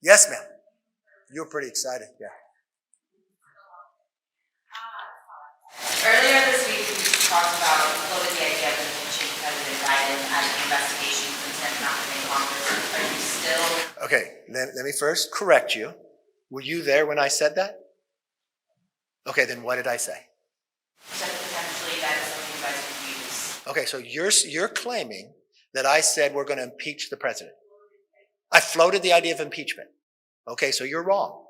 Yes, ma'am. You're pretty excited. Yeah. Earlier this week, we talked about floated the idea of impeaching President Biden as an investigation into him not within Congress. Are you still? Okay, let me first correct you. Were you there when I said that? Okay, then what did I say? You said potentially that is something you guys could use. Okay, so you're claiming that I said we're going to impeach the president. I floated the idea of impeachment. Okay, so you're wrong.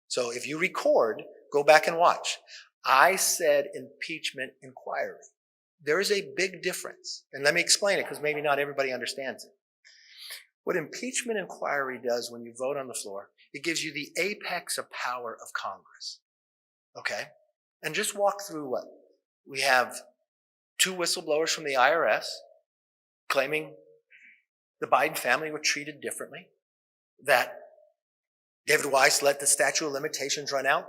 So if you record, go back and watch. I said impeachment inquiry. There is a big difference. And let me explain it because maybe not everybody understands it. What impeachment inquiry does when you vote on the floor, it gives you the apex of power of Congress. Okay? And just walk through what? We have 2 whistleblowers from the IRS claiming the Biden family were treated differently, that David Weiss let the statute of limitations run out.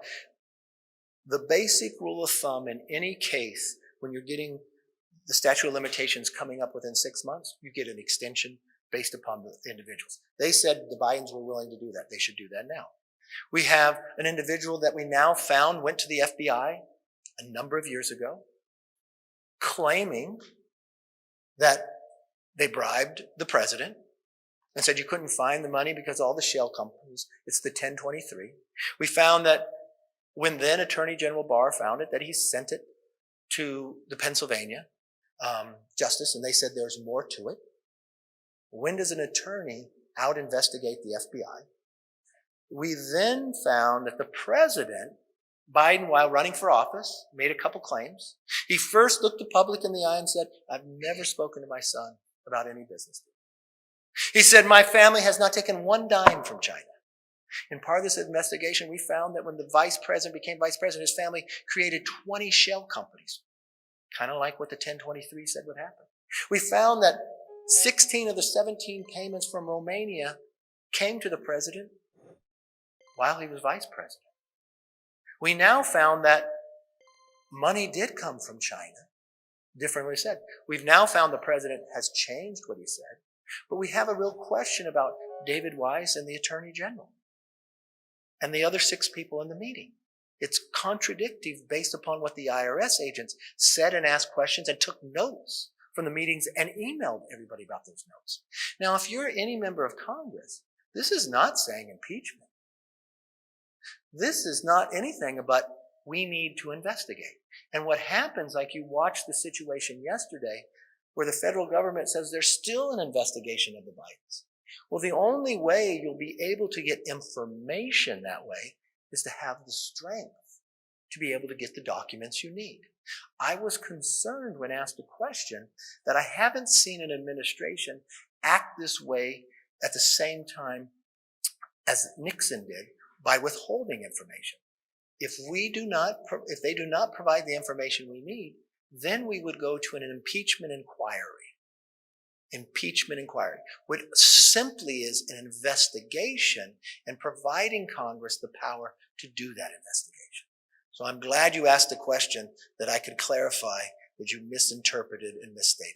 The basic rule of thumb in any case, when you're getting the statute of limitations coming up within 6 months, you get an extension based upon the individuals. They said the Bidens were willing to do that. They should do that now. We have an individual that we now found went to the FBI a number of years ago, claiming that they bribed the president and said you couldn't find the money because all the shell companies, it's the 1023. We found that when then Attorney General Barr found it, that he sent it to the Pennsylvania justice, and they said there's more to it. When does an attorney out investigate the FBI? We then found that the president, Biden, while running for office, made a couple claims. He first looked the public in the eye and said, I've never spoken to my son about any business deal. He said, my family has not taken one dime from China. In part of this investigation, we found that when the vice president became vice president, his family created 20 shell companies, kind of like what the 1023 said would happen. We found that 16 of the 17 payments from Romania came to the president while he was vice president. We now found that money did come from China, differently said. We've now found the president has changed what he said, but we have a real question about David Weiss and the Attorney General and the other 6 people in the meeting. It's contradictory based upon what the IRS agents said and asked questions and took notes from the meetings and emailed everybody about those notes. Now, if you're any member of Congress, this is not saying impeachment. This is not anything but we need to investigate. And what happens, like you watched the situation yesterday, where the federal government says there's still an investigation of the Bidens. Well, the only way you'll be able to get information that way is to have the strength to be able to get the documents you need. I was concerned when asked a question that I haven't seen an administration act this way at the same time as Nixon did by withholding information. If they do not provide the information we need, then we would go to an impeachment inquiry. Impeachment inquiry, which simply is an investigation and providing Congress the power to do that investigation. So I'm glad you asked a question that I could clarify that you misinterpreted and misstated.